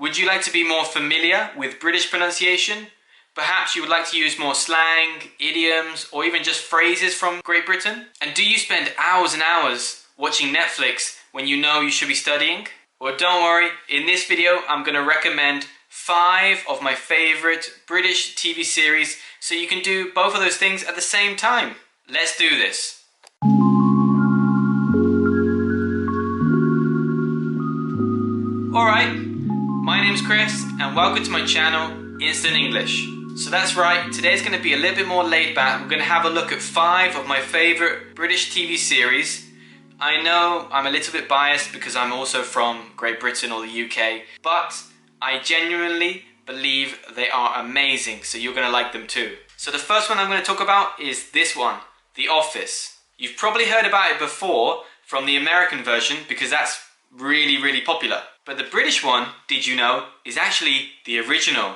Would you like to be more familiar with British pronunciation? Perhaps you would like to use more slang, idioms, or even just phrases from Great Britain? And do you spend hours and hours watching Netflix when you know you should be studying? Well, don't worry, in this video I'm going to recommend 5 of my favourite British TV series so you can do both of those things at the same time. Let's do this. Alright, my name's Chris and welcome to my channel, Instant English. So that's right, today's going to be a little bit more laid back. We're going to have a look at 5 of my favourite British TV series. I know I'm a little bit biased because I'm also from Great Britain or the UK, but I genuinely believe they are amazing, so you're going to like them too. So the first one I'm going to talk about is this one, The Office. You've probably heard about it before from the American version because that's really popular. But the British one, did you know, is actually the original.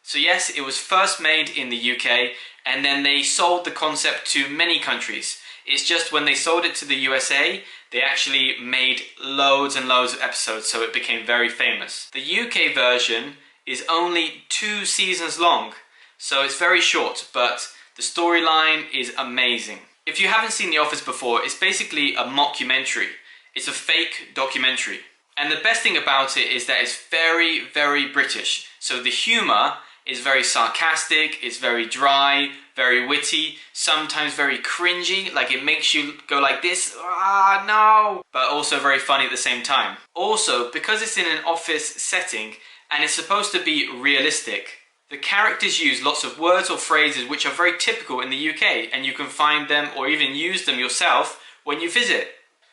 So yes, it was first made in the UK and then they sold the concept to many countries. It's just when they sold it to the USA, they actually made loads and loads of episodes, so it became very famous. The UK version is only 2 seasons long, so it's very short, but the storyline is amazing. If you haven't seen The Office before, it's basically a mockumentary. It's a fake documentary. And the best thing about it is that it's very British. So the humour is very sarcastic, it's very dry, very witty, sometimes very cringy, like it makes you go like this, ah no, but also very funny at the same time. Also, because it's in an office setting and it's supposed to be realistic, the characters use lots of words or phrases which are very typical in the UK, and you can find them or even use them yourself when you visit.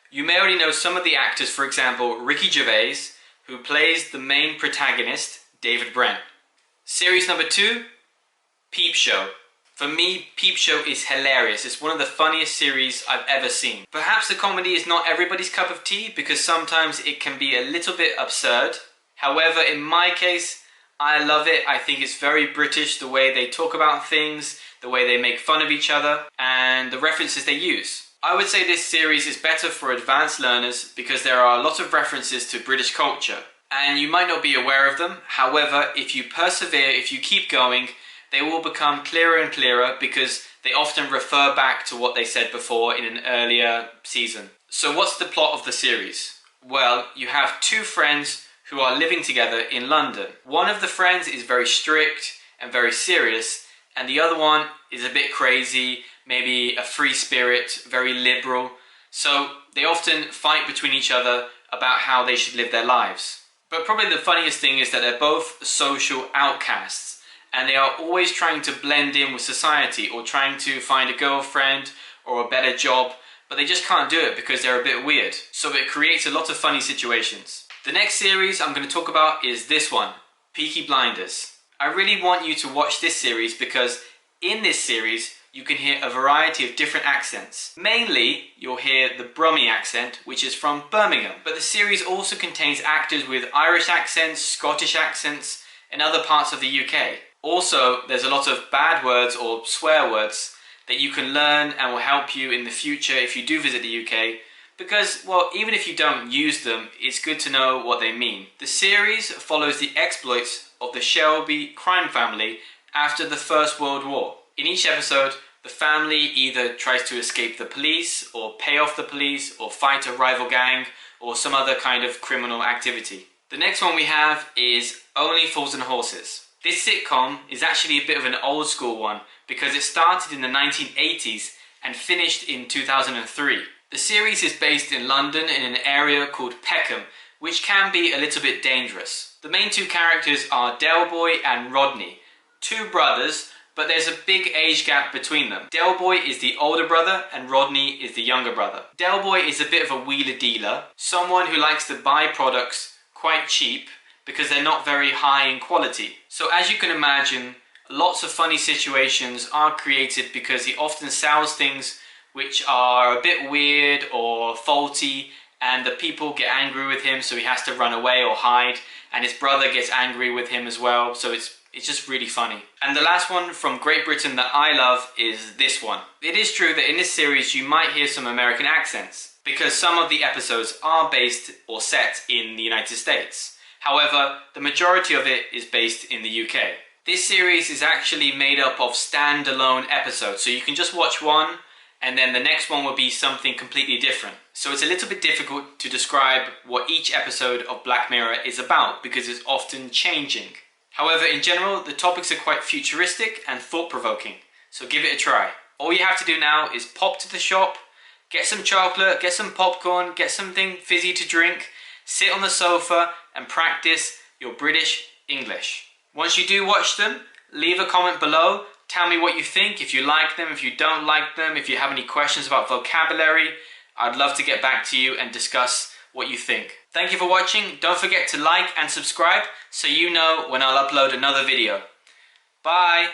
You may already know some of the actors, for example, Ricky Gervais, who plays the main protagonist, David Brent. Series number 2, Peep Show. For me, Peep Show is hilarious. It's one of the funniest series I've ever seen. Perhaps the comedy is not everybody's cup of tea because sometimes it can be a little bit absurd. However, in my case, I love it. I think it's very British, the way they talk about things, the way they make fun of each other, and the references they use. I would say this series is better for advanced learners because there are a lot of references to British culture. And you might not be aware of them. However, if you persevere, if you keep going, they will become clearer and clearer because they often refer back to what they said before in an earlier season. So what's the plot of the series? Well, you have 2 friends who are living together in London. One of the friends is very strict and very serious, and the other one is a bit crazy, maybe a free spirit, very liberal. So they often fight between each other about how they should live their lives. But probably the funniest thing is that they're both social outcasts and they are always trying to blend in with society or trying to find a girlfriend or a better job, but they just can't do it because they're a bit weird. So it creates a lot of funny situations. The next series I'm going to talk about is this one, Peaky Blinders. I really want you to watch this series because in this series you can hear a variety of different accents. Mainly, you'll hear the Brummie accent, which is from Birmingham. But the series also contains actors with Irish accents, Scottish accents, and other parts of the UK. Also, there's a lot of bad words or swear words that you can learn and will help you in the future if you do visit the UK. Because, well, even if you don't use them, it's good to know what they mean. The series follows the exploits of the Shelby crime family after the First World War. In each episode, the family either tries to escape the police or pay off the police or fight a rival gang or some other kind of criminal activity. The next one we have is Only Fools and Horses. This sitcom is actually a bit of an old school one because it started in the 1980s and finished in 2003. The series is based in London in an area called Peckham, which can be a little bit dangerous. The main 2 characters are Del Boy and Rodney, 2 brothers, but there's a big age gap between them. Del Boy is the older brother and Rodney is the younger brother. Del Boy is a bit of a wheeler dealer, someone who likes to buy products quite cheap because they're not very high in quality. So as you can imagine, lots of funny situations are created because he often sells things which are a bit weird or faulty, and the people get angry with him, so he has to run away or hide, and his brother gets angry with him as well, so it's just really funny. And the last one from Great Britain that I love is this one. It is true that in this series you might hear some American accents because some of the episodes are based or set in the United States. However, the majority of it is based in the UK. This series is actually made up of standalone episodes, so you can just watch one and then the next one will be something completely different. So it's a little bit difficult to describe what each episode of Black Mirror is about because it's often changing. However, in general, the topics are quite futuristic and thought-provoking, so give it a try. All you have to do now is pop to the shop, get some chocolate, get some popcorn, get something fizzy to drink, sit on the sofa and practice your British English. Once you do watch them, leave a comment below. Tell me what you think, if you like them, if you don't like them, if you have any questions about vocabulary. I'd love to get back to you and discuss what you think. Thank you for watching. Don't forget to like and subscribe so you know when I'll upload another video. Bye!